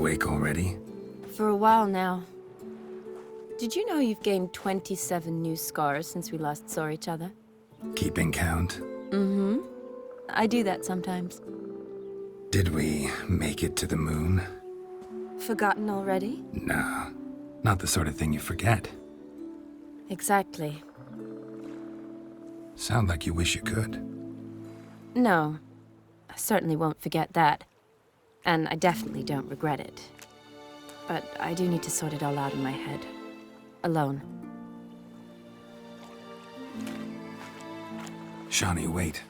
awake already? For a while now. Did you know you've gained 27 new scars since we last saw each other? Keeping count? Mm-hmm. I do that sometimes. Did we make it to the moon? Forgotten already? No, not the sort of thing you forget. Exactly. Sound like you wish you could. No. I certainly won't forget that. And I definitely don't regret it. But I do need to sort it all out in my head. Alone. Shawnee, wait.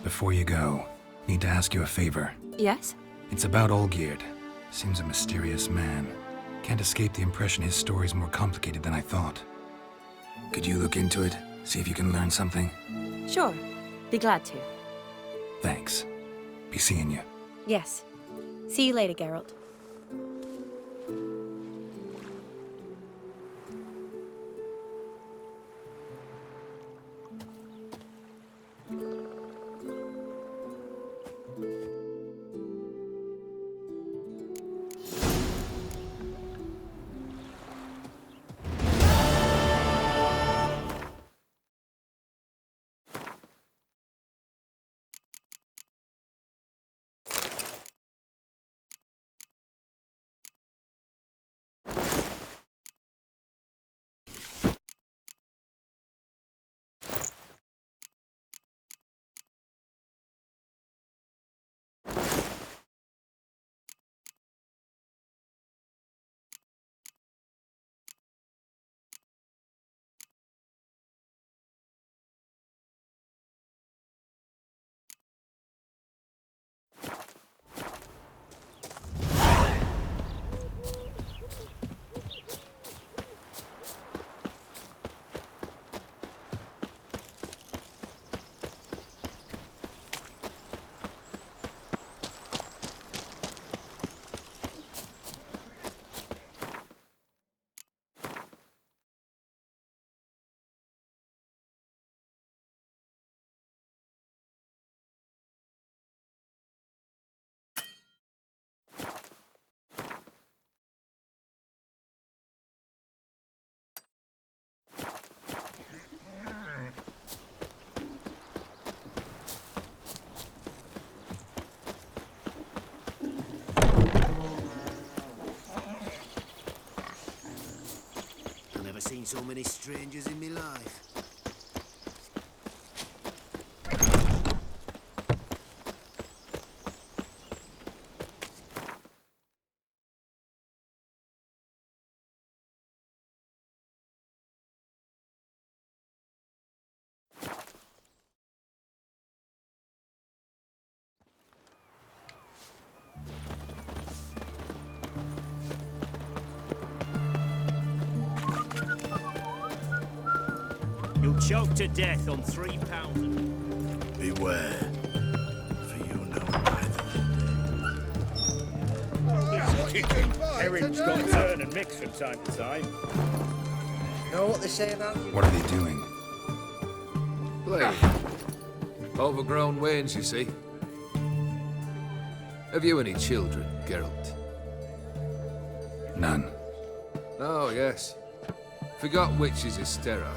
Before you go, need to ask you a favor. Yes? It's about Olgierd. Seems a mysterious man. Can't escape the impression his story's more complicated than I thought. Could you look into it? See if you can learn something? Sure. Be glad to. Thanks. Be seeing you. Yes. See you later, Geralt. Seen so many strangers in my life. You'll choke to death on £3. Beware, for you know neither. Herring's got to turn and mix from time to time. Know what they say about you? What are they doing? Play. Overgrown wains, you see. Have you any children, Geralt? None. Oh, yes. Forgot witches are sterile.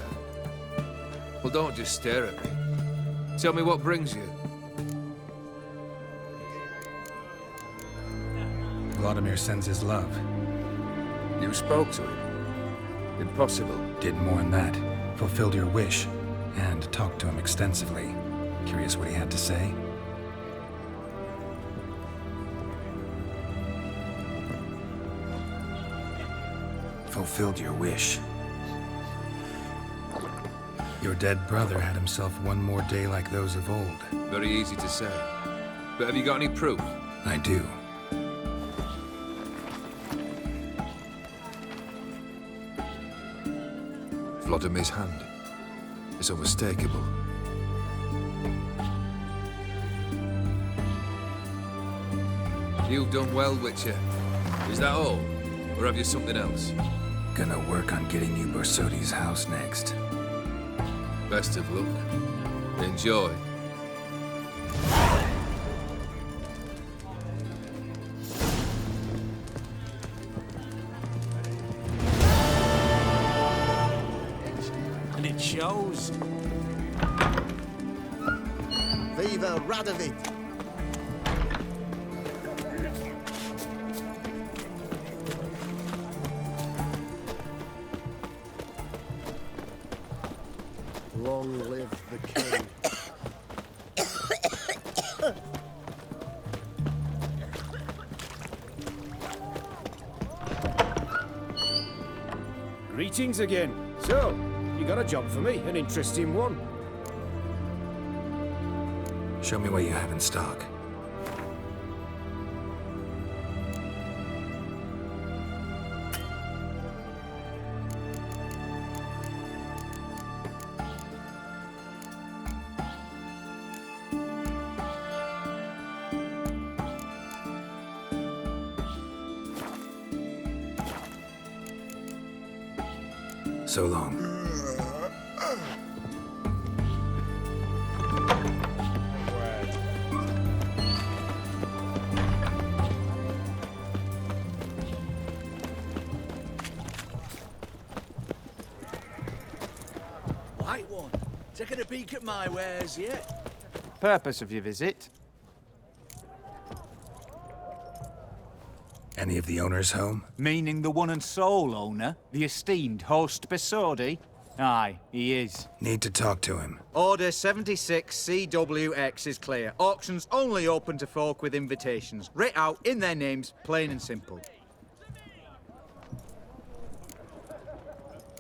Well, don't just stare at me. Tell me what brings you. Vladimir sends his love. You spoke to him. Impossible. Did more than that. Fulfilled your wish. And talked to him extensively. Curious what he had to say? Fulfilled your wish. Your dead brother had himself one more day like those of old. Very easy to say. But have you got any proof? I do. Vladimir's hand. It's unmistakable. You've done well, Witcher. Is that all? Or have you something else? Gonna work on getting you Borsodi's house next. Best of luck. Enjoy. And it shows. Viva Radovid! Long live the king. Greetings again. So, you got a job for me, an interesting one. Show me what you have in stock. So long. White one. Taking a peek at my wares yet? Purpose of your visit? Any of the owners home? Meaning the one and sole owner, the esteemed host Besodi? Aye, he is. Need to talk to him. Order 76 CWX is clear. Auctions only open to folk with invitations. Writ out in their names, plain and simple.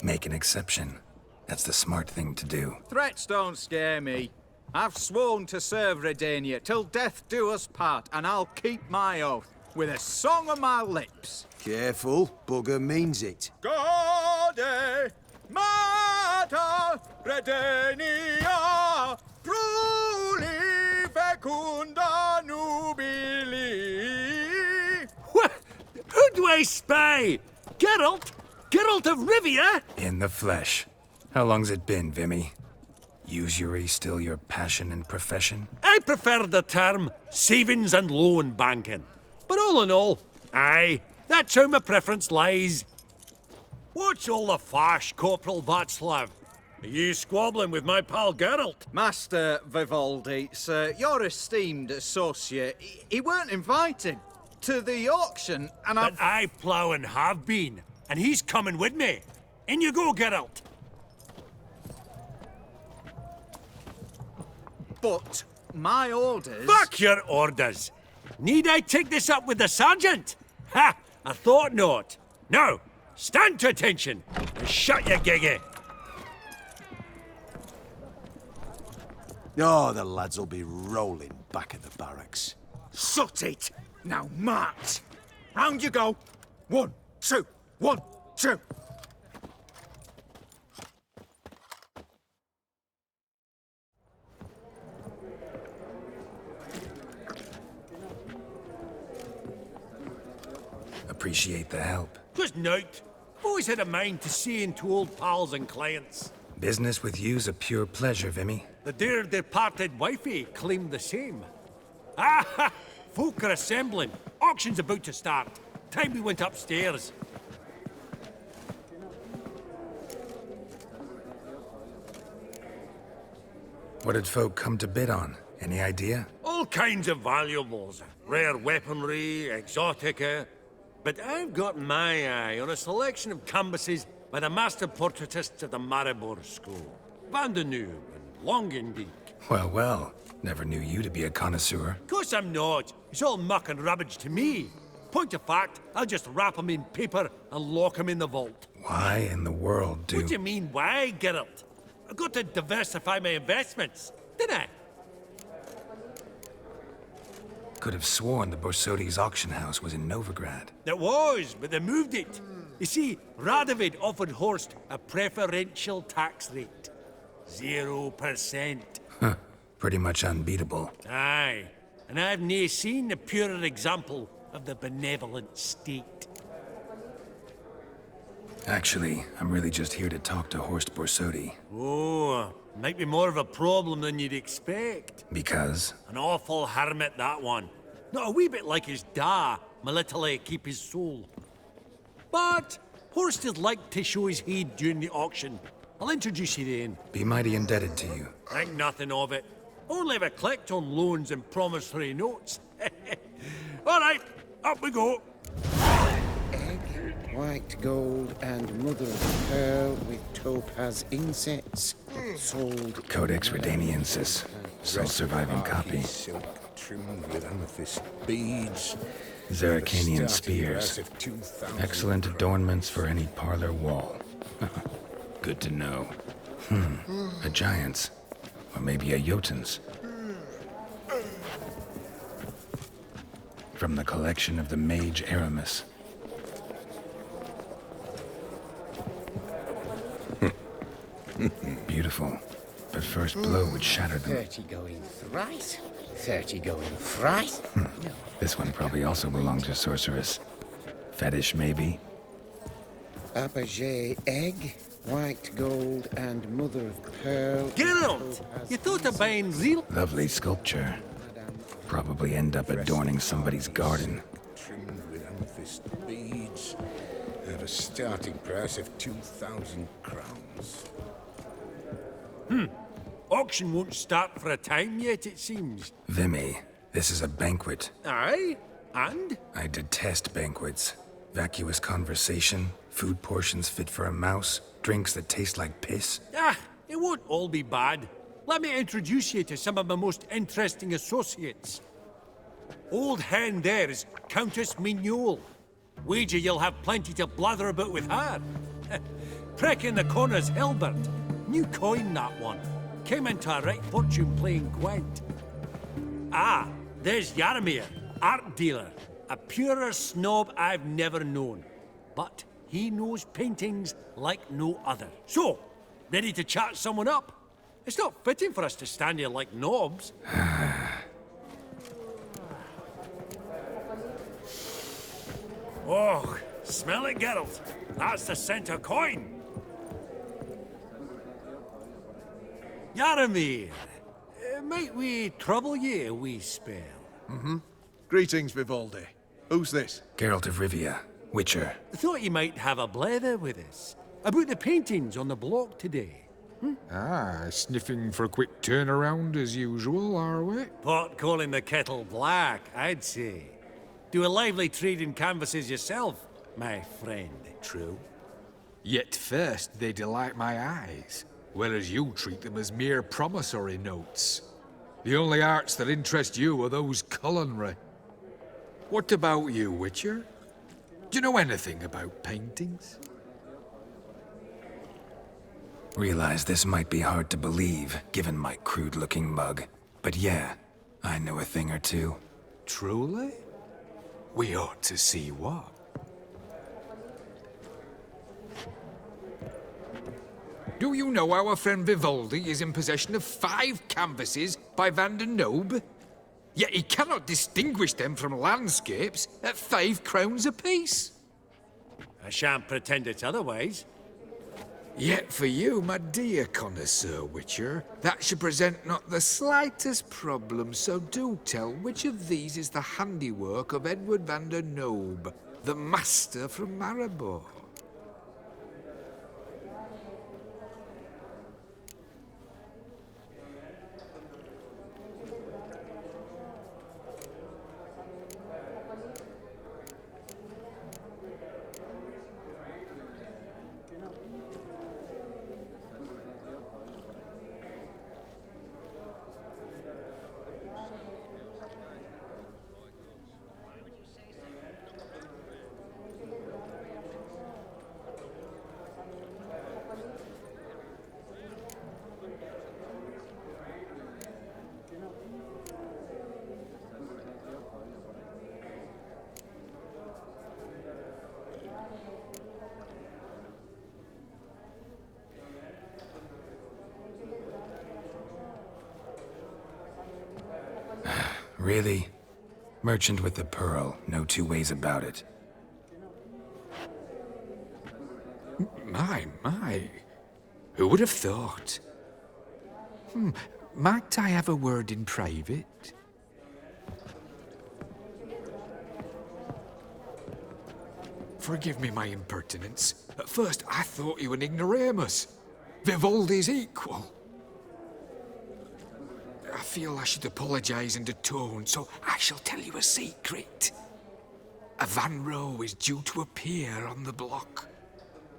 Make an exception. That's the smart thing to do. Threats don't scare me. I've sworn to serve Redania till death do us part, and I'll keep my oath. With a song on my lips. Careful, bugger means it. Gode Mata Redenia Pruli Fecunda Nubili. What? Who do I spy? Geralt? Geralt of Rivia? In the flesh. How long's it been, Vimy? Usury still your passion and profession? I prefer the term savings and loan banking. But all in all, aye, that's how my preference lies. What's all the fash, Corporal Václav? Are you squabbling with my pal Geralt? Master Vivaldi, sir, your esteemed associate, he weren't invited to the auction, and But I plough and have been, and he's coming with me. In you go, Geralt. But my orders... Fuck your orders! Need I take this up with the sergeant? Ha! I thought not. Now, stand to attention and shut your giggy. Oh, the lads will be rolling back at the barracks. Shut it! Now march! Round you go! 1, 2, 1, 2! Appreciate the help. Just note. Always had a mind to seeing to old pals and clients. Business with you's a pure pleasure, Vimy. The dear departed wifey claimed the same. Ah! Folk are assembling. Auction's about to start. Time we went upstairs. What did folk come to bid on? Any idea? All kinds of valuables. Rare weaponry, exotica. But I've got my eye on a selection of canvases by the master portraitists of the Maribor School. Van de Nieuw and Longendijk. Well, well. Never knew you to be a connoisseur. Of course I'm not. It's all muck and rubbish to me. Point of fact, I'll just wrap 'em in paper and lock 'em in the vault. Why in the world do... What do you mean, why, Geralt? I've got to diversify my investments, didn't I? Could have sworn the Borsodi's auction house was in Novigrad. It was, but they moved it. You see, Radovid offered Horst a preferential tax rate. 0%. Huh. Pretty much unbeatable. Aye, and I've nae seen a purer example of the benevolent state. Actually, I'm really just here to talk to Horst Borsodi. Oh, might be more of a problem than you'd expect. Because? An awful hermit, that one. Not a wee bit like his da, military keep his soul. But Horst would like to show his head during the auction. I'll introduce you then. Be mighty indebted to you. Think nothing of it. Only ever clicked on loans and promissory notes. All right, up we go. Egg, white gold, and mother of pearl with topaz insets. Sold. Codex Redaniensis. Sole surviving copy. Silk trimmed with amethyst beads. Zeracanian spears. Starting price of 2,000 Excellent adornments for any parlor wall. Good to know. A giant's. Or maybe a Jotun's. From the collection of the mage Aramis. Beautiful. But first blow would shatter them. 30 going thrice. 30 going thrice. This one probably also belonged to Sorceress. Fetish, maybe? Abaget egg, white gold, and mother of pearl. Geralt, you thought of buying real... Lovely sculpture. Probably end up adorning somebody's garden. trimmed with amethyst beads. At a starting price of 2,000 crowns. Auction won't start for a time yet, it seems. Vimy, this is a banquet. Aye? And? I detest banquets. Vacuous conversation, food portions fit for a mouse, drinks that taste like piss. Ah, it won't all be bad. Let me introduce you to some of my most interesting associates. Old hen there is Countess Mignole. Wager you'll have plenty to blather about with her. Prick in the corner's Hilbert. New coin, that one. Came into a right fortune playing Gwent. Ah, there's Yaromir, art dealer. A purer snob I've never known. But he knows paintings like no other. So, ready to chat someone up? It's not fitting for us to stand here like knobs. Oh, smell it, Geralt. That's the center coin. Yaromir, might we trouble ye a wee spell? Greetings, Vivaldi. Who's this? Geralt of Rivia, Witcher. Thought you might have a blether with us. About the paintings on the block today. Ah, sniffing for a quick turnaround as usual, are we? Pot calling the kettle black, I'd say. Do a lively trade in canvases yourself, my friend. True? Yet first they delight my eyes, whereas you treat them as mere promissory notes. The only arts that interest you are those culinary. What about you, Witcher? Do you know anything about paintings? Realize this might be hard to believe, given my crude-looking mug. But yeah, I know a thing or two. Truly? We ought to see what. Do you know our friend Vivaldi is in possession of 5 canvases by Van der Nobe? Yet he cannot distinguish them from landscapes at 5 crowns apiece. I shan't pretend it's otherwise. Yet for you, my dear connoisseur Witcher, that should present not the slightest problem, so do tell which of these is the handiwork of Edward van der Nobe, the master from Maribor. Really? Merchant with the pearl, no two ways about it. My. Who would have thought? Might I have a word in private? Forgive me my impertinence. At first, I thought you an ignoramus. Vivaldi's equal. I feel I should apologize and atone, so I shall tell you a secret. A Van Row is due to appear on the block.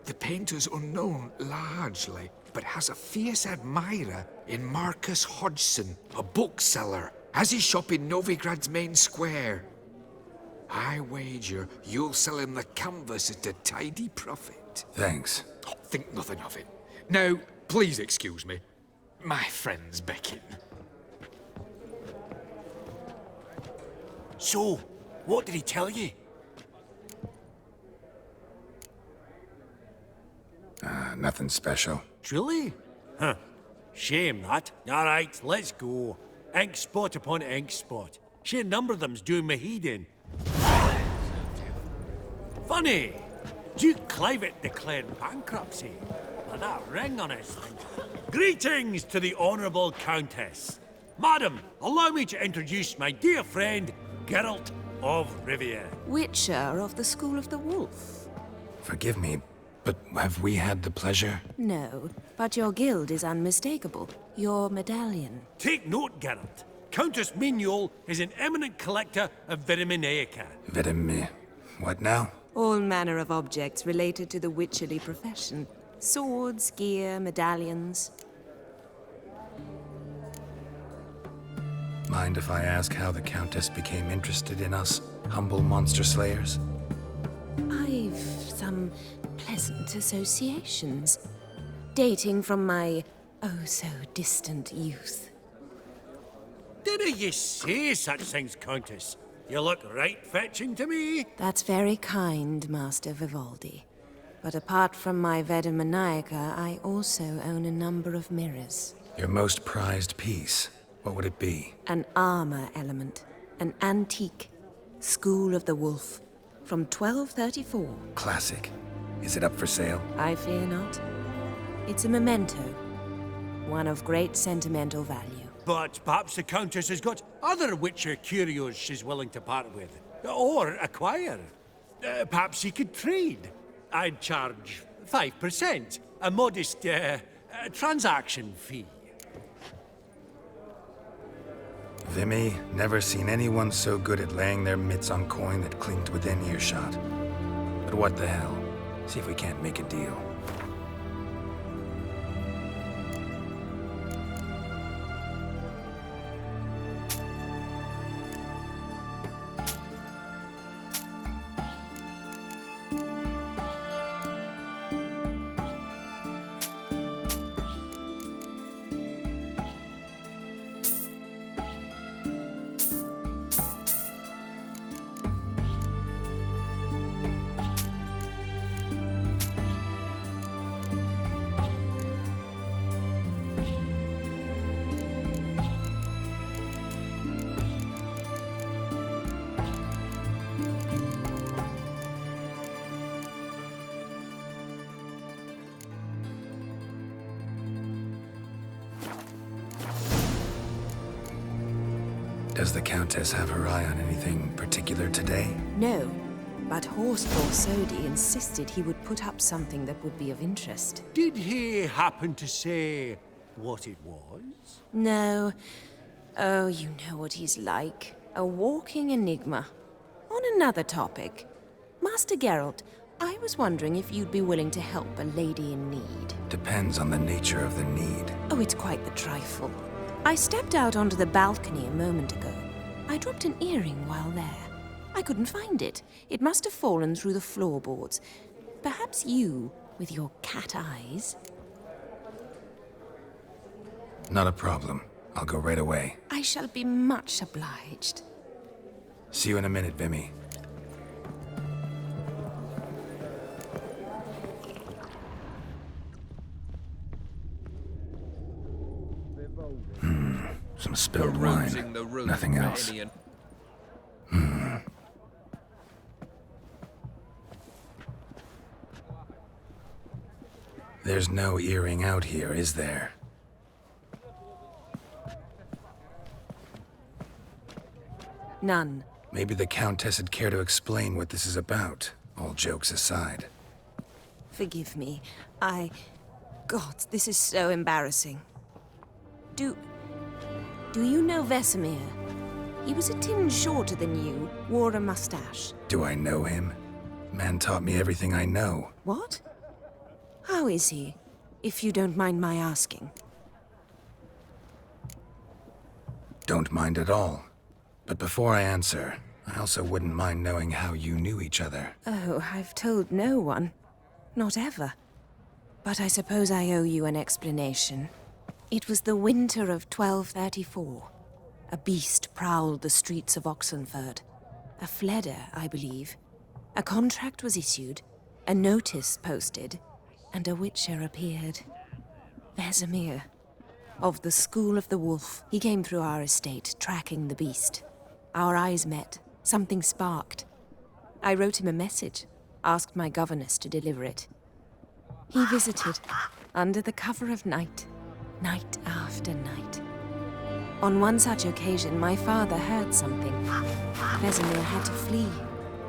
The painter's unknown, largely, but has a fierce admirer in Marcus Hodgson, a bookseller, has his shop in Novigrad's main square. I wager you'll sell him the canvas at a tidy profit. Thanks. Oh, think nothing of it. Now, please excuse me. My friends beckon. So, what did he tell you? Nothing special. Truly? Huh. Shame that. All right, let's go. Ink spot upon ink spot. Sheer number of them's doing me heed in. Funny. Duke Clivet declared bankruptcy. And that ring on his finger. Greetings to the Honourable Countess. Madam, allow me to introduce my dear friend, Geralt of Rivia. Witcher of the School of the Wolf. Forgive me, but have we had the pleasure? No, but your guild is unmistakable. Your medallion. Take note, Geralt. Countess Mignol is an eminent collector of Vitaminaica. What now? All manner of objects related to the witcherly profession. Swords, gear, medallions. Mind if I ask how the Countess became interested in us, humble monster slayers? I've some pleasant associations, dating from my oh-so-distant youth. Dinna ye say such things, Countess? You look right fetching to me. That's very kind, Master Vivaldi. But apart from my Veda Maniaca, I also own a number of mirrors. Your most prized piece, what would it be? An armor element. An antique. School of the Wolf. From 1234. Classic. Is it up for sale? I fear not. It's a memento. One of great sentimental value. But perhaps the Countess has got other Witcher curios she's willing to part with. Or acquire. Perhaps he could trade. I'd charge 5%. A modest, transaction fee. Vimy, never seen anyone so good at laying their mitts on coin that clinked within earshot. But what the hell? See if we can't make a deal. Does the Countess have her eye on anything particular today? No, but Horsefall Sodi insisted he would put up something that would be of interest. Did he happen to say what it was? No. Oh, you know what he's like. A walking enigma. On another topic, Master Geralt, I was wondering if you'd be willing to help a lady in need. Depends on the nature of the need. Oh, it's quite the trifle. I stepped out onto the balcony a moment ago. I dropped an earring while there. I couldn't find it. It must have fallen through the floorboards. Perhaps you, with your cat eyes... Not a problem. I'll go right away. I shall be much obliged. See you in a minute, Vimy. Some spilled wine. Nothing else. There's no earring out here, is there? None. Maybe the Countess would care to explain what this is about, all jokes aside. Forgive me. God, this is so embarrassing. Do you know Vesemir? He was a tinge shorter than you, wore a mustache. Do I know him? Man taught me everything I know. What? How is he, if you don't mind my asking? Don't mind at all. But before I answer, I also wouldn't mind knowing how you knew each other. Oh, I've told no one. Not ever. But I suppose I owe you an explanation. It was the winter of 1234. A beast prowled the streets of Oxenford. A Fleder, I believe. A contract was issued, a notice posted, and a witcher appeared. Vesemir. Of the School of the Wolf. He came through our estate, tracking the beast. Our eyes met. Something sparked. I wrote him a message, asked my governess to deliver it. He visited, under the cover of night, night after night. On one such occasion, my father heard something. Vesemir had to flee.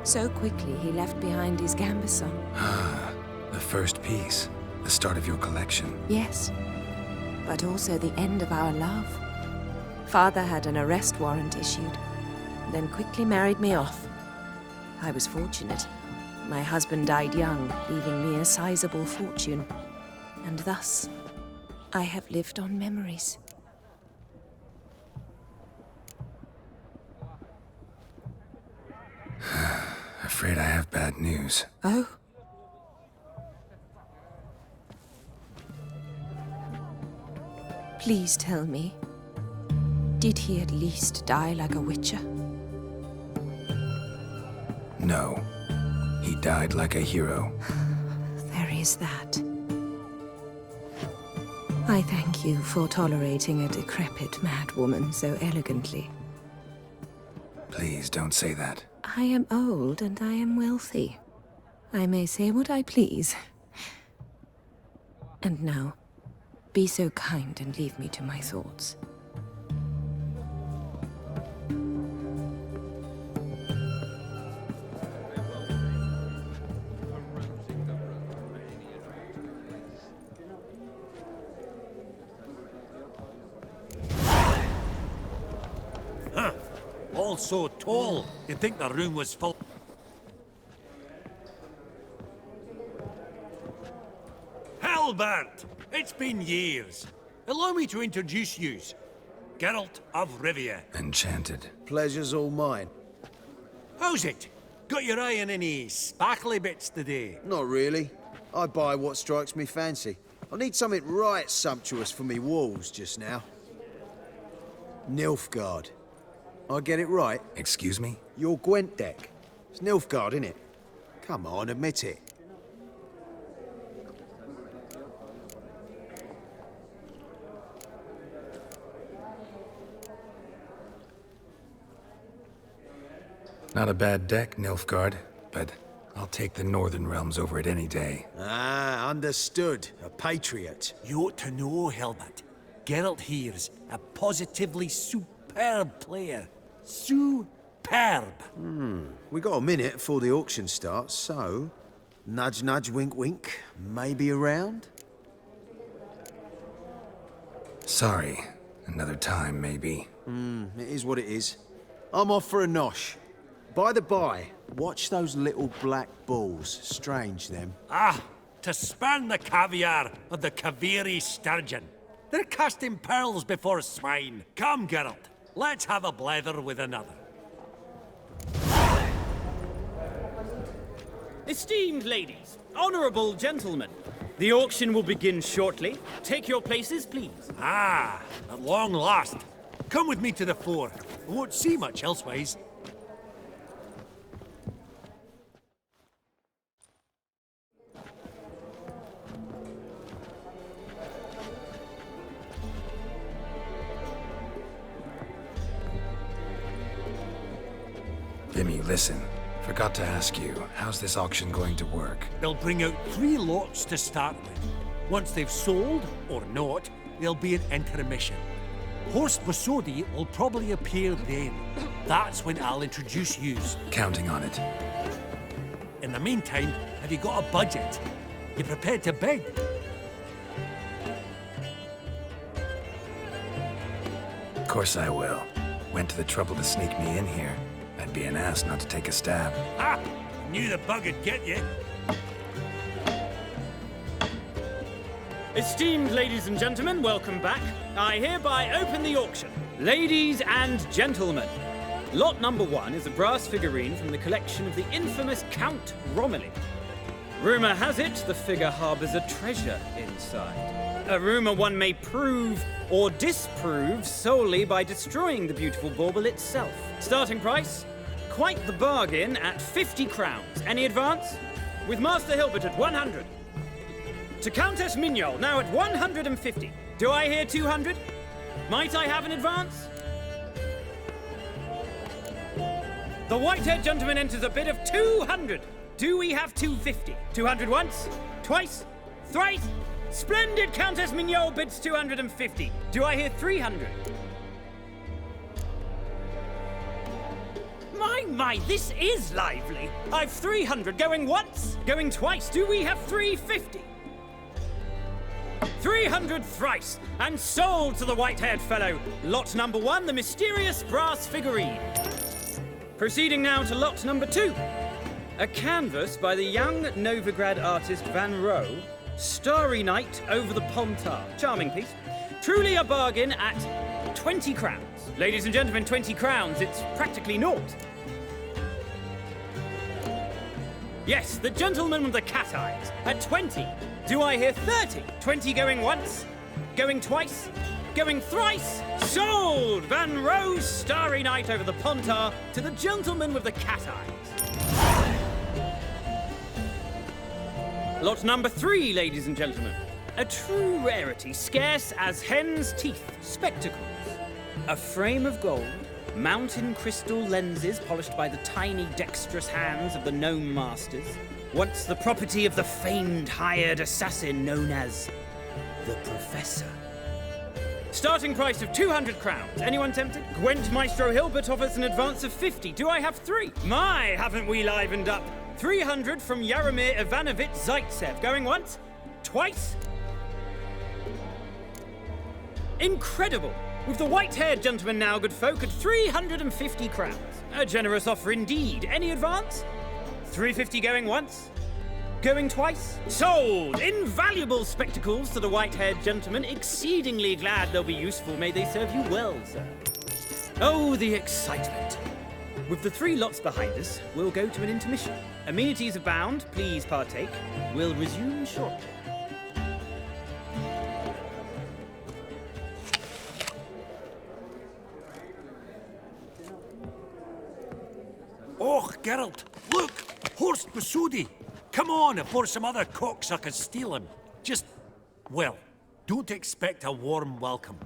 So quickly, he left behind his gambeson. Ah, the first piece. The start of your collection. Yes, but also the end of our love. Father had an arrest warrant issued, then quickly married me off. I was fortunate. My husband died young, leaving me a sizable fortune. And thus, I have lived on memories. Afraid I have bad news. Oh? Please tell me, did he at least die like a witcher? No. He died like a hero. There is that. I thank you for tolerating a decrepit madwoman so elegantly. Please don't say that. I am old and I am wealthy. I may say what I please. And now, be so kind and leave me to my thoughts. All so tall, you'd think the room was full. Halbert! It's been years. Allow me to introduce yous. Geralt of Rivia. Enchanted. Pleasure's all mine. How's it? Got your eye on any sparkly bits today? Not really. I buy what strikes me fancy. I need something right sumptuous for me walls just now. Nilfgaard. I get it right? Excuse me? Your Gwent deck. It's Nilfgaard, innit? Come on, admit it. Not a bad deck, Nilfgaard, but I'll take the Northern Realms over it any day. Ah, understood. A patriot. You ought to know, Helmut. Geralt here's a positively superb player. Superb! We got a minute before the auction starts, so... Nudge, nudge, wink, wink. Maybe around? Sorry. Another time, maybe. It is what it is. I'm off for a nosh. By the by, watch those little black balls. Strange, them. Ah, to spurn the caviar of the Kaviri sturgeon. They're casting pearls before swine. Come, Geralt. Let's have a blether with another. Esteemed ladies, honorable gentlemen, the auction will begin shortly. Take your places, please. Ah, at long last. Come with me to the fore. We won't see much elsewise. Vimy, listen. Forgot to ask you, how's this auction going to work? They'll bring out 3 lots to start with. Once they've sold, or not, there'll be an intermission. Horst Bosodi will probably appear then. That's when I'll introduce yous. Counting on it. In the meantime, have you got a budget? You prepared to bid? course I will. Went to the trouble to sneak me in here. I'd be an ass not to take a stab. Ah! Knew the bug would get you. Esteemed ladies and gentlemen, welcome back. I hereby open the auction. Ladies and gentlemen, lot number 1 is a brass figurine from the collection of the infamous Count Romilly. Rumour has it the figure harbours a treasure inside. A rumour one may prove or disprove solely by destroying the beautiful bauble itself. Starting price? Quite the bargain at 50 crowns. Any advance? With Master Hilbert at 100. To Countess Mignol, now at 150. Do I hear 200? Might I have an advance? The white-haired gentleman enters a bid of 200. Do we have 250? 200 once? Twice? Thrice? Splendid! Countess Mignol bids 250. Do I hear 300? My, this is lively. I've 300 going once, going twice. Do we have 350? 300 thrice, and sold to the white-haired fellow. Lot number 1, the mysterious brass figurine. Proceeding now to lot number 2. A canvas by the young Novigrad artist Van Rohe, Starry Night over the Pontar. Charming piece. Truly a bargain at 20 crowns. Ladies and gentlemen, 20 crowns, it's practically naught. Yes, the gentleman with the cat eyes, at 20. Do I hear 30? 20 going once, going twice, going thrice. Sold! Van Rohe's Starry Night over the Pontar to the gentleman with the cat eyes. Lot number 3, ladies and gentlemen. A true rarity, scarce as hen's teeth. Spectacles. A frame of gold, mountain crystal lenses polished by the tiny dexterous hands of the gnome masters. Once the property of the famed hired assassin known as the Professor. Starting price of 200 crowns. Anyone tempted? Gwent Maestro Hilbert offers an advance of 50. Do I have 3? My, haven't we livened up? 300 from Yaromir Ivanovich Zaitsev. Going once? Twice? Incredible! With the white-haired gentleman now, good folk, at 350 crowns. A generous offer indeed. Any advance? 350 going once? Going twice? Sold! Invaluable spectacles to the white-haired gentleman. Exceedingly glad they'll be useful. May they serve you well, sir. Oh, the excitement. With the 3 lots behind us, we'll go to an intermission. Amenities abound. Please partake. We'll resume shortly. Oh, Geralt, look! Horst Masudi! Come on before some other cocksuckers steal him. Just, well, don't expect a warm welcome.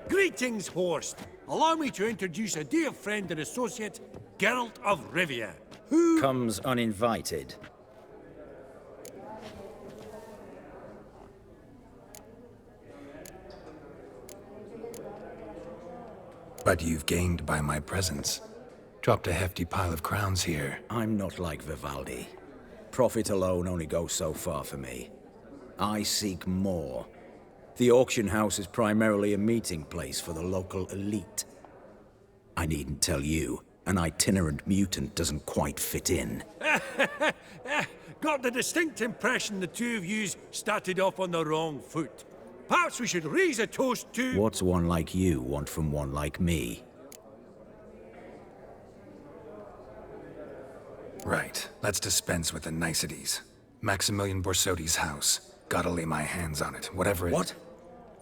Greetings, Horst. Allow me to introduce a dear friend and associate, Geralt of Rivia, who comes uninvited. But you've gained by my presence. Dropped a hefty pile of crowns here. I'm not like Vivaldi. Profit alone only goes so far for me. I seek more. The auction house is primarily a meeting place for the local elite. I needn't tell you, an itinerant mutant doesn't quite fit in. got the distinct impression the two of yous started off on the wrong foot. Perhaps we should raise a toast to... What's one like you want from one like me? Right. Let's dispense with the niceties. Maximilian Borsodi's house. Gotta lay my hands on it, whatever it... What?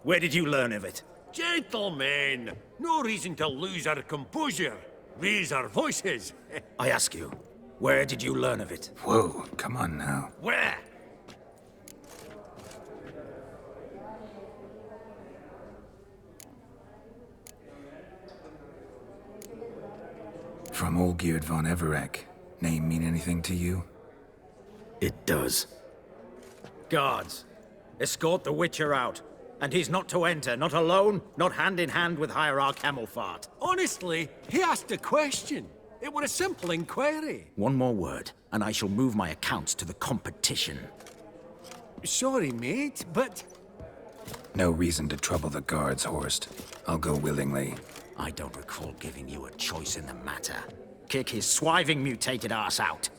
Where did you learn of it? Gentlemen, no reason to lose our composure. Raise our voices. I ask you, where did you learn of it? Whoa, come on now. Where? From Olgierd von Everek. Name mean anything to you? It does. Guards, escort the Witcher out. And he's not to enter, not alone, not hand in hand with Hierarch Camelfart. Honestly, he asked a question. It were a simple inquiry. One more word, and I shall move my accounts to the competition. Sorry, mate, but... No reason to trouble the guards, Horst. I'll go willingly. I don't recall giving you a choice in the matter. Kick his swiving mutated ass out.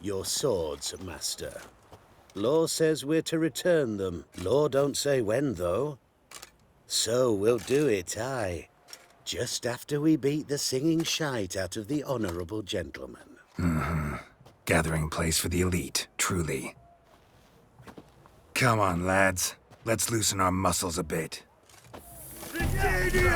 Your swords, master. Law says we're to return them. Law don't say when, though. So we'll do it, aye. Just after we beat the singing shite out of the honorable gentleman. Mm-hmm. Gathering place for the elite, truly. Come on, lads. Let's loosen our muscles a bit. Mistake.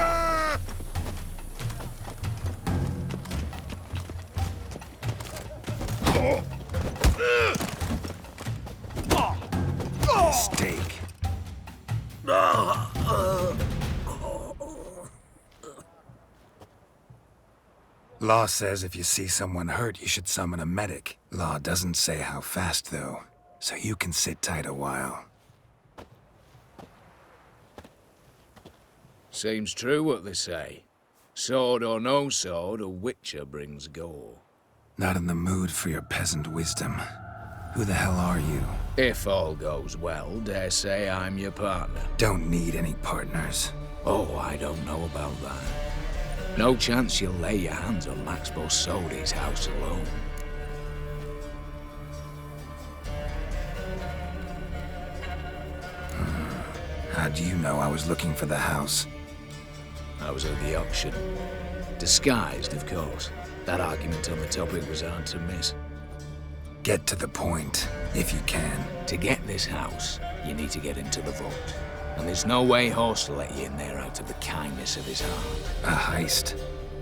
Law says if you see someone hurt, you should summon a medic. Law doesn't say how fast, though, so you can sit tight a while. Seems true what they say. Sword or no sword, a witcher brings gore. Not in the mood for your peasant wisdom. Who the hell are you? If all goes well, dare say I'm your partner. Don't need any partners. Oh, I don't know about that. No chance you'll lay your hands on Max Bossodi's house alone. How do you know I was looking for the house? I was at the auction. Disguised, of course. That argument on the topic was hard to miss. Get to the point, if you can. To get this house, you need to get into the vault. And there's no way Horst will let you in there out of the kindness of his heart. A heist?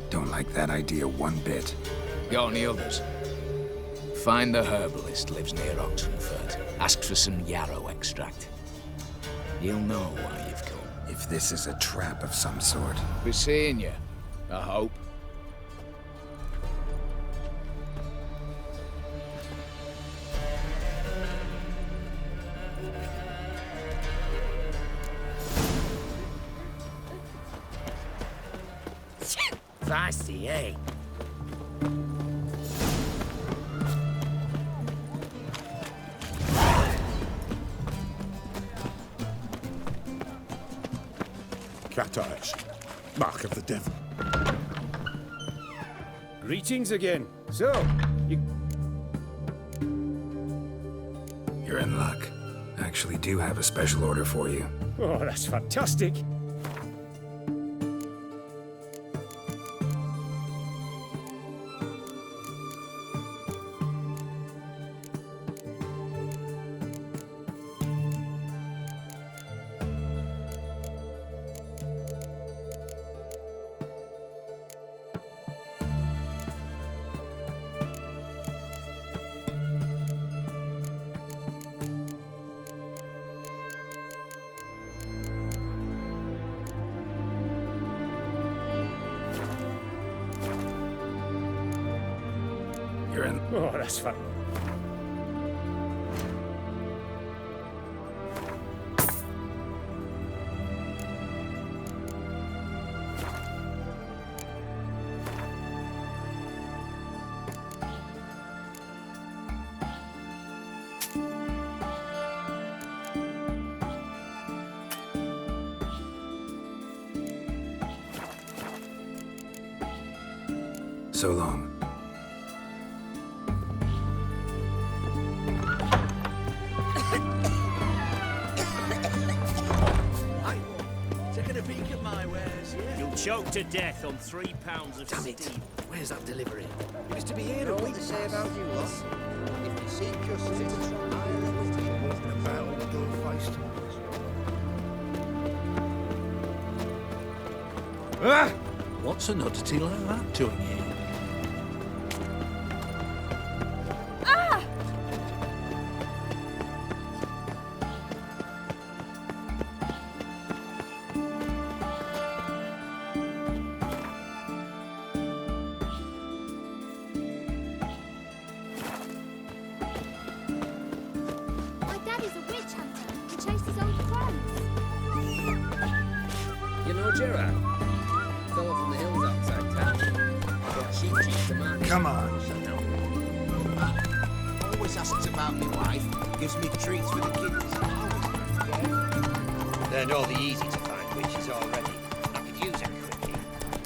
Don't like that idea one bit. Got any others? Find the herbalist lives near Oxenford. Ask for some yarrow extract. You'll know why you've come. If this is a trap of some sort. Be seeing you, I hope. Feisty, eh? Cat eyes. Mark of the devil. Greetings again. So, You're in luck. I actually do have a special order for you. Oh, that's fantastic. You're in. Oh, that's fun. So long. Taking a peek at my wares, yeah? You'll choke to death on 3 pounds of Damn it! steam. Where's that delivery? It was to be here a week to say about you, loss. If you seek justice, About dull-faced. What's an oddity like that doing here? My dad is a witch hunter who chased his own Geralt. Fella from the hills outside town. Got sheep cheese to market. Come on. Always asks about my wife. Gives me treats for the kids. They're not the easy to find witches already. I could use a quickie.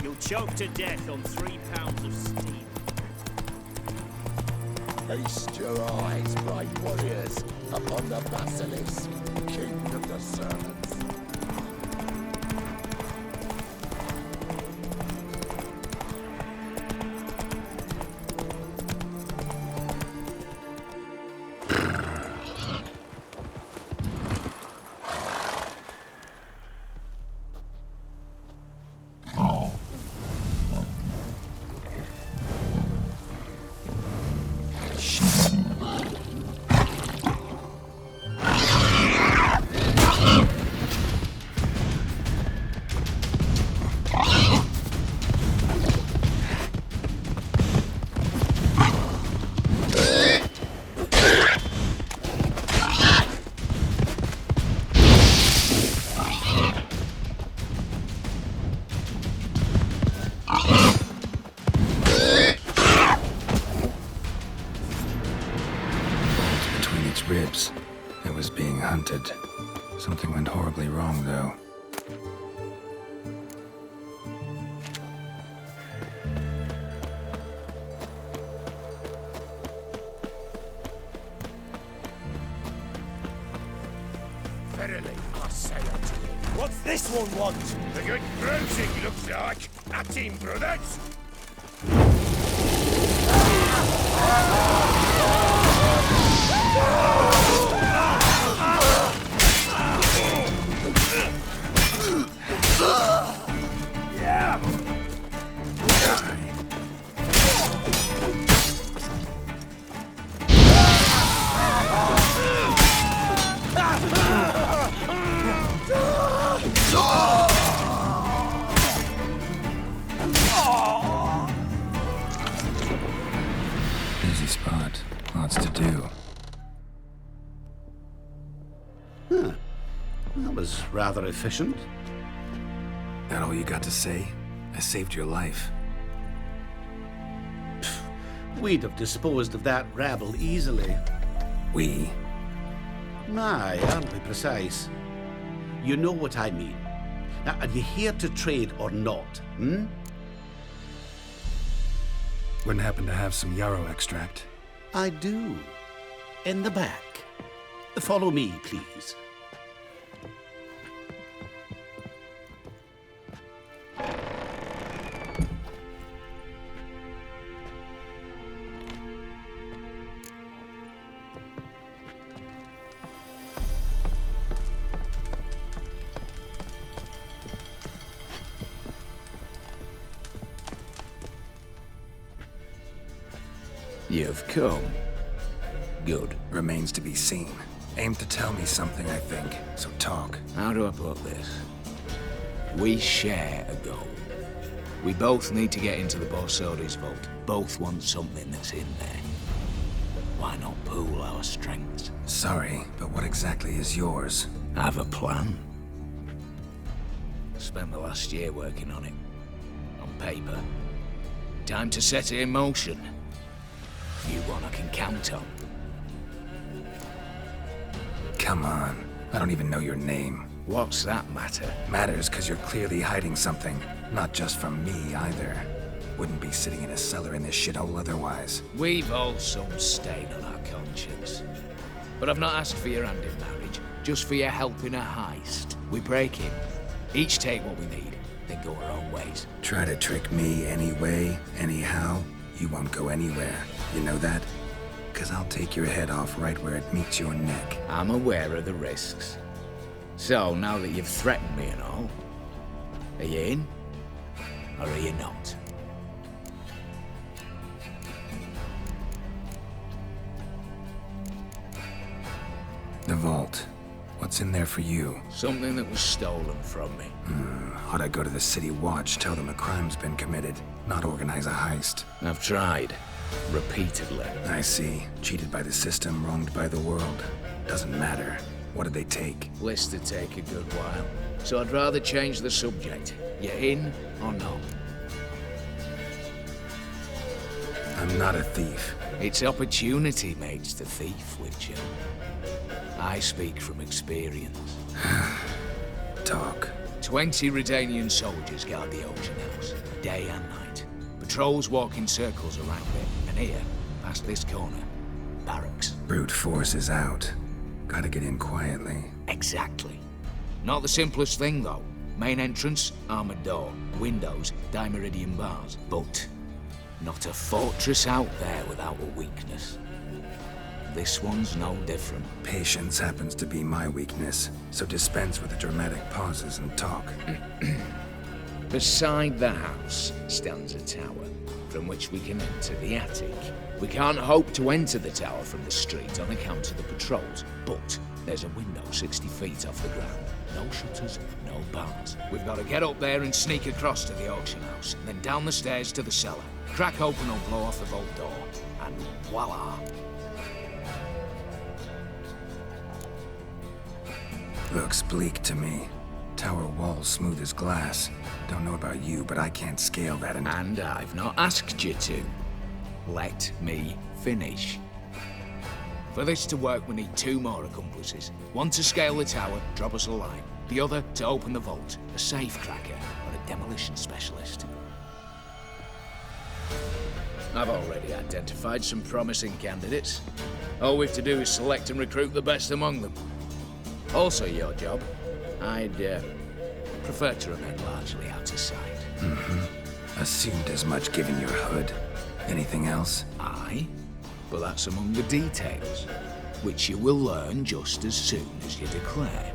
You'll choke to death on 3 pounds of steam. Feast your eyes, bright warriors, upon the basilisk, king of the servants. Ribs. It was being hunted. Something went horribly wrong, though. Verily, I say unto you. What's this one want? The good bruising looks like. At him, brothers. Busy spot. Lots to do. Huh. That was rather efficient. That all you got to say? I saved your life. We'd have disposed of that rabble easily. We? My, aren't we precise? You know what I mean. Now, are you here to trade or not, hmm? Wouldn't happen to have some yarrow extract. I do. In the back. Follow me, please. You've come. Good. Remains to be seen. Aim to tell me something, I think. So talk. How do I put this? We share a goal. We both need to get into the Borsodi's vault. Both want something that's in there. Why not pool our strengths? Sorry, but what exactly is yours? I have a plan. Spent the last year working on it. On paper. Time to set it in motion. You one I can count on. Come on. I don't even know your name. What's that matter? Matters because you're clearly hiding something. Not just from me, either. Wouldn't be sitting in a cellar in this shithole otherwise. We've all some stain on our conscience. But I've not asked for your hand in marriage, just for your help in a heist. We break it. Each take what we need, then go our own ways. Try to trick me anyway, anyhow, you won't go anywhere. You know that? Because I'll take your head off right where it meets your neck. I'm aware of the risks. So, now that you've threatened me and all, are you in? Or are you not? The vault. What's in there for you? Something that was stolen from me. Ought I go to the city watch, tell them a crime's been committed, not organize a heist? I've tried. Repeatedly. I see. Cheated by the system, wronged by the world. Doesn't matter. What did they take? List to take a good while. So I'd rather change the subject. You in or not? I'm not a thief. It's opportunity makes the thief, Witcher. I speak from experience. Talk. 20 Redanian soldiers guard the auction house, day and night. Patrols walk in circles around it, and here, past this corner, barracks. Brute force is out. Gotta get in quietly. Exactly. Not the simplest thing, though. Main entrance, armored door. Windows, dimeridian bars. But not a fortress out there without a weakness. This one's no different. Patience happens to be my weakness, so dispense with the dramatic pauses and talk. Beside the house stands a tower, from which we can enter the attic. We can't hope to enter the tower from the street on account of the patrols, but there's a window 60 feet off the ground. No shutters, no bars. We've got to get up there and sneak across to the auction house, then down the stairs to the cellar. Crack open or blow off the vault door, and voila! Looks bleak to me. Tower walls smooth as glass. Don't know about you, but I can't scale that and I've not asked you to. Let me finish. For this to work, we need 2 more accomplices. One to scale the tower, drop us a line. The other to open the vault, a safe cracker or a demolition specialist. I've already identified some promising candidates. All we have to do is select and recruit the best among them. Also your job. I'd prefer to remain largely out of sight. Assumed as much given your hood. Anything else? Aye, but that's among the details, which you will learn just as soon as you declare.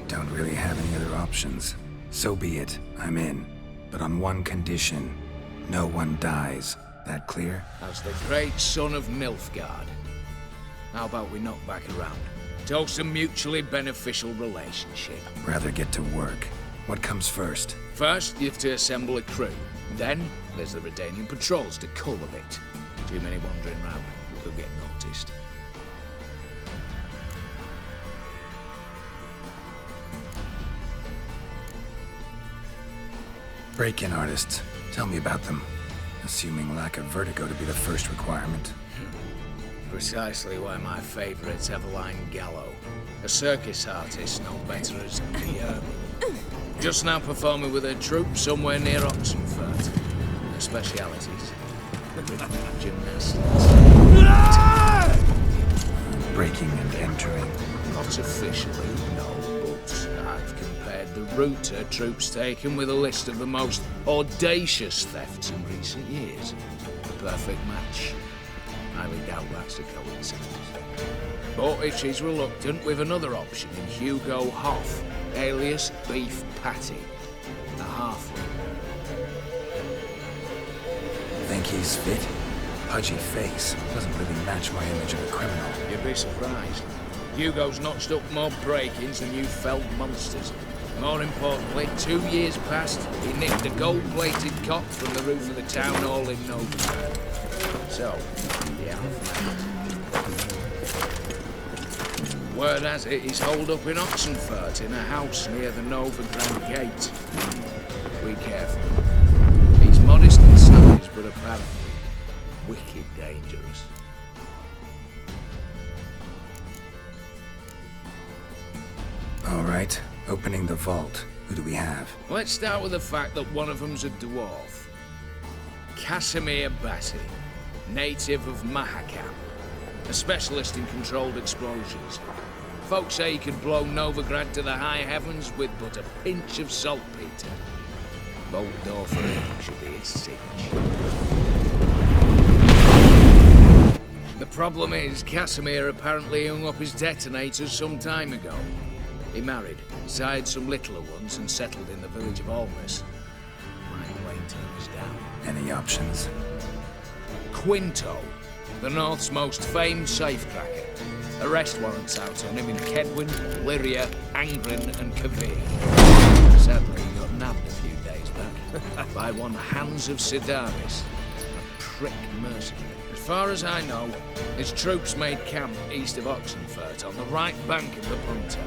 Don't really have any other options. So be it. I'm in. But on one condition. No one dies. That clear? As the great son of Nilfgaard. How about we knock back around? Toast a mutually beneficial relationship. Rather get to work. What comes first? First, you have to assemble a crew. Then, there's the Redanian patrols to cultivate. Too many wandering round, we could get noticed. Break-in artists. Tell me about them. Assuming lack of vertigo to be the first requirement. Precisely why my favourite's Eveline Gallo. A circus artist known better as Geralt. Just now performing with her troupe somewhere near Oxenfurt. Her specialities? Gymnastics. Breaking and entering. Not officially, no, but I've compared the route her troope's taken with a list of the most audacious thefts in recent years. A perfect match. Highly doubt that's a coincidence. But if she's reluctant, we've another option in Hugo Hoff, alias Beef Patty, a halfling. Think he's fit? Pudgy face. Doesn't really match my image of a criminal. You'd be surprised. Hugo's notched up more break-ins than you felled monsters. More importantly, 2 years past, he nicked a gold-plated cop from the roof of the town hall in Novigrad. So, yeah. Word has it he's holed up in Oxenfurt in a house near the Novigrad gate. Be careful. He's modest in size, but apparently wicked dangerous. All right. Opening the vault. Who do we have? Let's start with the fact that one of them's a dwarf. Casimir Bassi, native of Mahakam, a specialist in controlled explosions. Folks say he could blow Novigrad to the high heavens with but a pinch of saltpeter. Bolt door for him should be a cinch. The problem is, Casimir apparently hung up his detonators some time ago. He married, sired some littler ones, and settled in the village of Almas. Might wait till he's down. Any options? Quinto, the North's most famed safecracker. Arrest warrants out on him in Kedwin, Lyria, Angren, and Kavir. Sadly, he got nabbed a few days back by one Hans of Sidaris, a prick mercenary. As far as I know, his troops made camp east of Oxenfurt on the right bank of the Punta.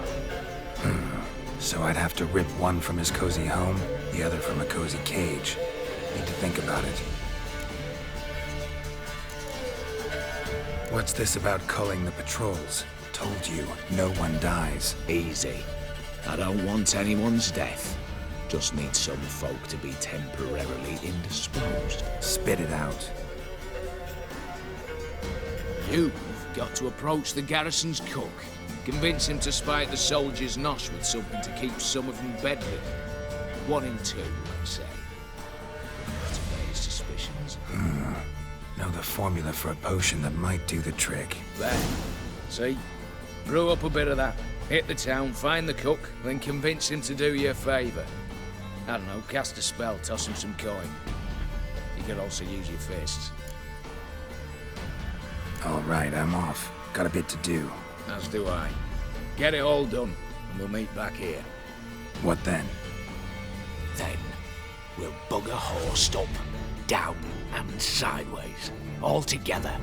So I'd have to rip one from his cozy home, the other from a cozy cage. Need to think about it. What's this about culling the patrols? Told you, no one dies. Easy. I don't want anyone's death. Just need some folk to be temporarily indisposed. Spit it out. You've got to approach the garrison's cook. Convince him to spite the soldiers' nosh with something to keep some of them bedridden. 1 in 2, let's say. To raise suspicions. Know the formula for a potion that might do the trick. There. See? Brew up a bit of that. Hit the town, find the cook, then convince him to do you a favour. I don't know, cast a spell, toss him some coin. You could also use your fists. All right, I'm off. Got a bit to do. As do I. Get it all done, and we'll meet back here. What then? Then, we'll bugger horsed up, down and sideways, all together.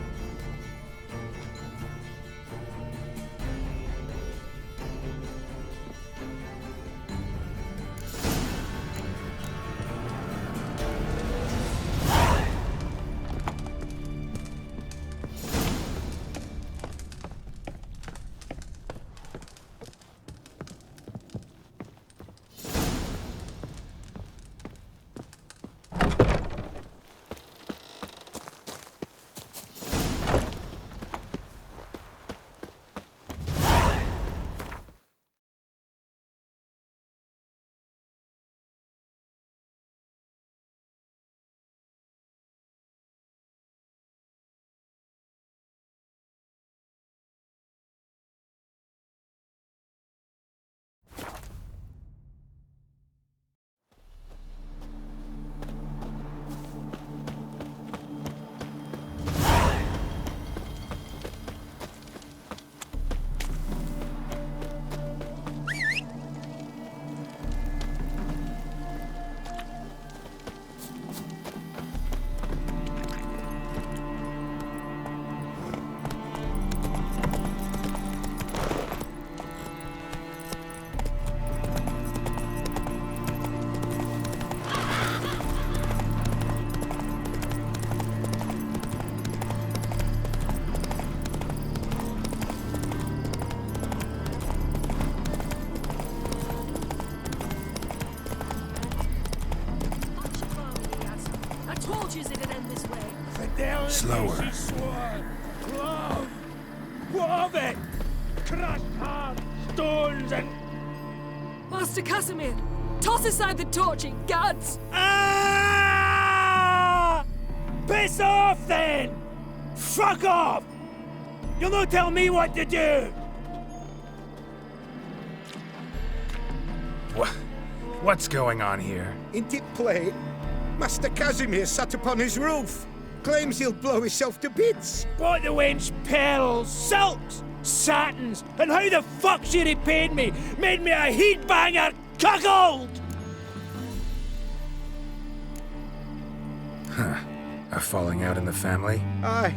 Slower. What of it? Crushed heart, stones and... Master Casimir, toss aside the torch, gads! Ah! Piss off, then! Fuck off! You'll not tell me what to do! What's going on here? Ain't it plain? Master Casimir sat upon his roof. Claims he'll blow himself to bits. Bought the wench pearls, silks, satins, and how the fuck she repaid me? Made me a heat-banger cuckold! Huh. A falling out in the family? Aye.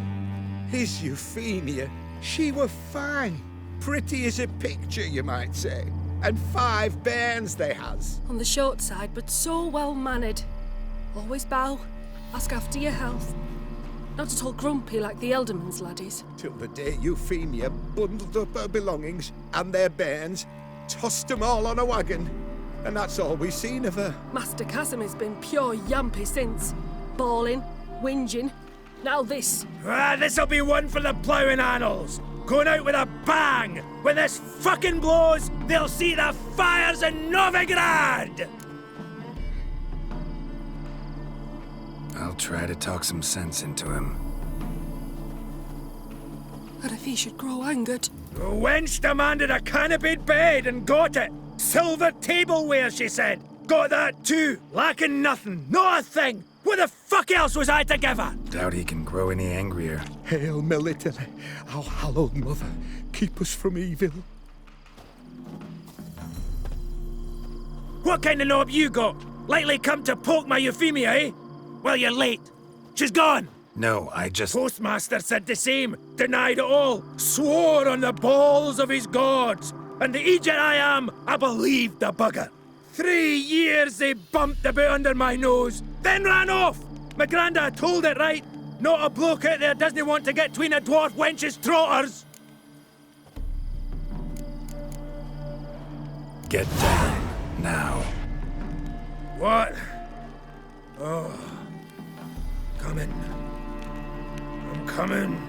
His Euphemia, she were fine. Pretty as a picture, you might say. And 5 bairns they has. On the short side, but so well-mannered. Always bow, ask after your health. Not at all grumpy like the Elderman's laddies. Till the day Euphemia bundled up her belongings and their bairns, tossed 'em all on a wagon. And that's all we've seen of her. Master Casimir's been pure yampy since. Bawling, whinging, now this. This'll be one for the ploughing annals. Going out with a bang! When this fucking blows, they'll see the fires in Novigrad! I'll try to talk some sense into him. But if he should grow angered... The wench demanded a canopied bed and got it. Silver tableware, she said. Got that too. Lacking nothing. Not a thing. What the fuck else was I to give her? Doubt he can grow any angrier. Hail Military, our hallowed mother, keep us from evil. What kind of knob you got? Likely come to poke my Euphemia, eh? Well, you're late. She's gone. No, I just... Postmaster said the same, denied it all, swore on the balls of his gods. And the Egypt I am, I believed the bugger. 3 years they bumped about under my nose, then ran off. My granda told it right. Not a bloke out there doesn't want to get between a dwarf wench's trotters. Get down, now. What? Oh. Coming. I'm coming.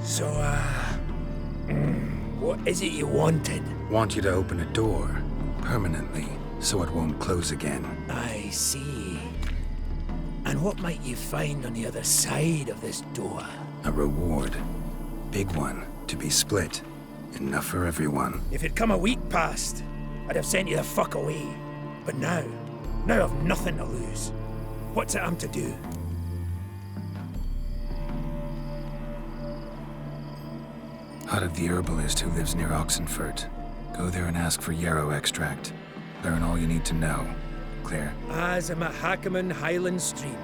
So, what is it you wanted? Want you to open a door, permanently, so it won't close again. I see. And what might you find on the other side of this door? A reward. Big one, to be split. Enough for everyone. If it'd come a week past, I'd have sent you the fuck away. But now I've nothing to lose. What's it I'm to do? Hut of the herbalist who lives near Oxenfurt. Go there and ask for yarrow extract. Learn all you need to know. Clear? As a Mahakaman Highland Stream.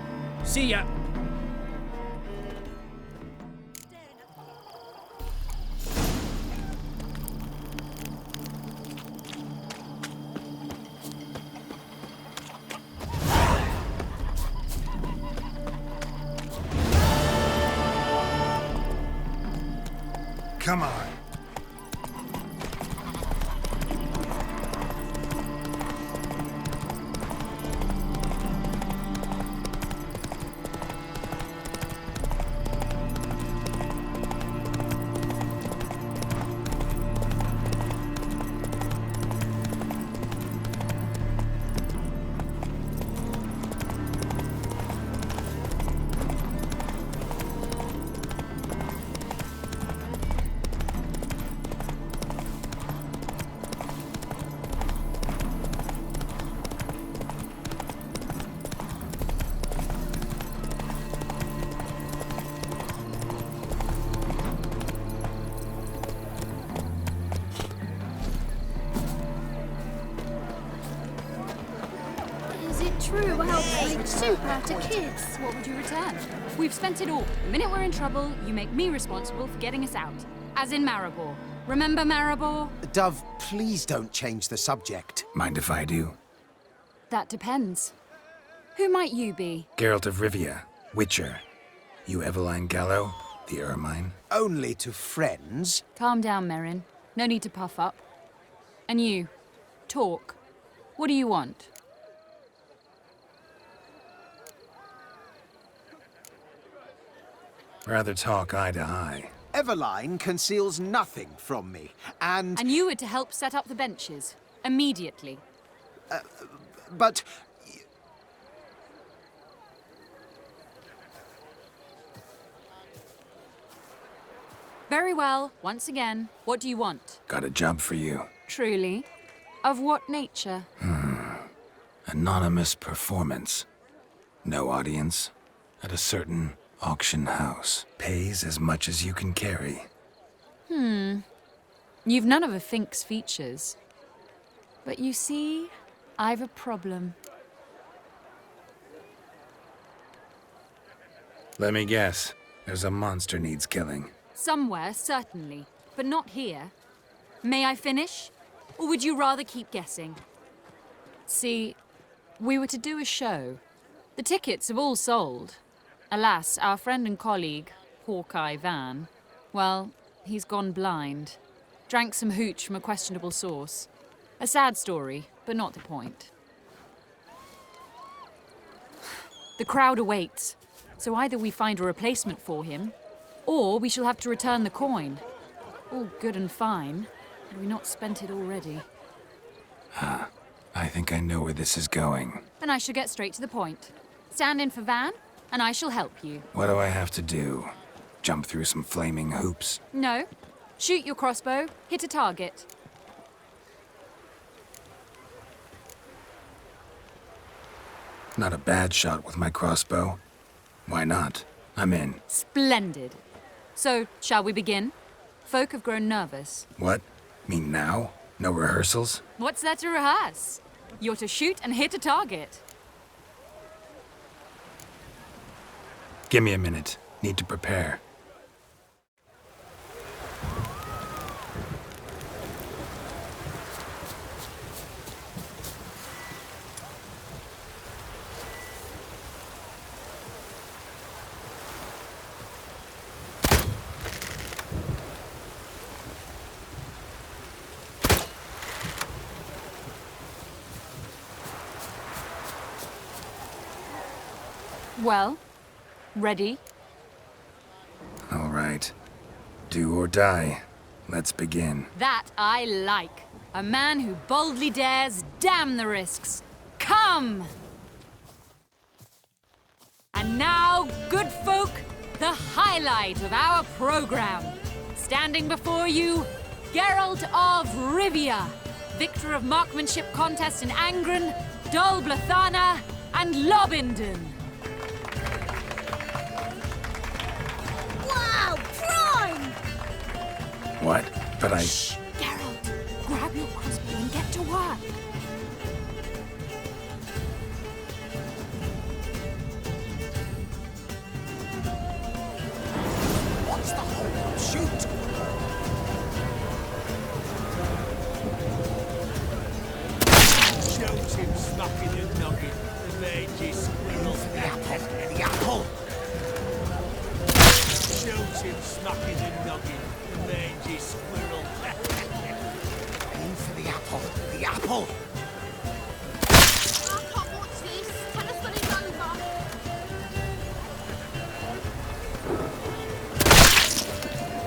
See ya! Come on. True, well, soup out to kids. What would you return? We've spent it all. The minute we're in trouble, you make me responsible for getting us out. As in Maribor. Remember Maribor? Dove, please don't change the subject. Mind if I do? That depends. Who might you be? Geralt of Rivia, Witcher. You Eveline Gallo, the Ermine? Only to friends. Calm down, Merrin. No need to puff up. And you, talk. What do you want? Rather talk eye to eye. Eveline conceals nothing from me, and... And you were to help set up the benches. Immediately. But... Very well. Once again, what do you want? Got a job for you. Truly? Of what nature? Anonymous performance. No audience. At a certain auction house. Pays as much as you can carry. You've none of a Fink's features. But you see, I've a problem. Let me guess. There's a monster needs killing. Somewhere, certainly. But not here. May I finish? Or would you rather keep guessing? See, we were to do a show. The tickets have all sold. Alas, our friend and colleague, Hawkeye Van, well, he's gone blind. Drank some hooch from a questionable source. A sad story, but not the point. The crowd awaits, so either we find a replacement for him, or we shall have to return the coin. All good and fine. Had we not spent it already? I think I know where this is going. Then I shall get straight to the point. Stand in for Van, and I shall help you. What do I have to do? Jump through some flaming hoops? No. Shoot your crossbow, hit a target. Not a bad shot with my crossbow. Why not? I'm in. Splendid. So, shall we begin? Folk have grown nervous. What? Mean now? No rehearsals? What's there to rehearse? You're to shoot and hit a target. Give me a minute. Need to prepare. Well, ready? All right. Do or die. Let's begin. That I like. A man who boldly dares, damn the risks. Come! And now, good folk, the highlight of our program. Standing before you, Geralt of Rivia, victor of marksmanship contests in Angren, Dol Blathana, and Lobindon. Wow, prime! What? But I... Shh! Geralt, grab your crossbow and get to work. What's the hold? Shoot! Shout him, smacking and knocking. The mangy squirrel. The apple! The apple! Shout him, smacking and knocking. The mangy squirrel. Aim for the apple! The apple! I can't watch this. Tell us when it's over.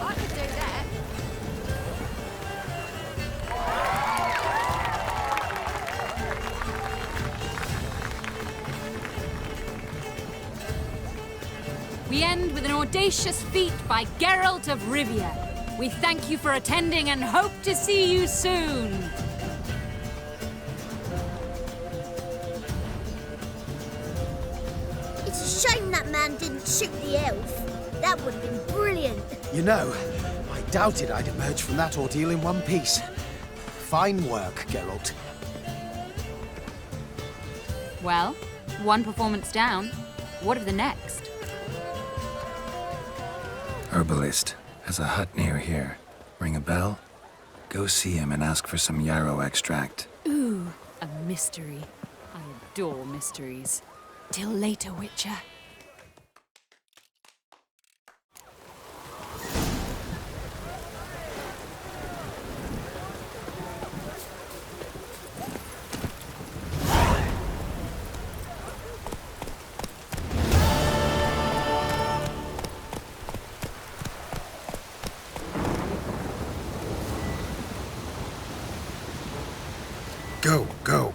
I could do that. We end with an audacious feat by Geralt of Rivia. We thank you for attending and hope to see you soon. It's a shame that man didn't shoot the elf. That would have been brilliant. You know, I doubted I'd emerge from that ordeal in one piece. Fine work, Geralt. Well, one performance down. What of the next? Herbalist. Has a hut near here. Ring a bell? Go see him and ask for some yarrow extract. Ooh, a mystery. I adore mysteries. Till later, Witcher. Go, go.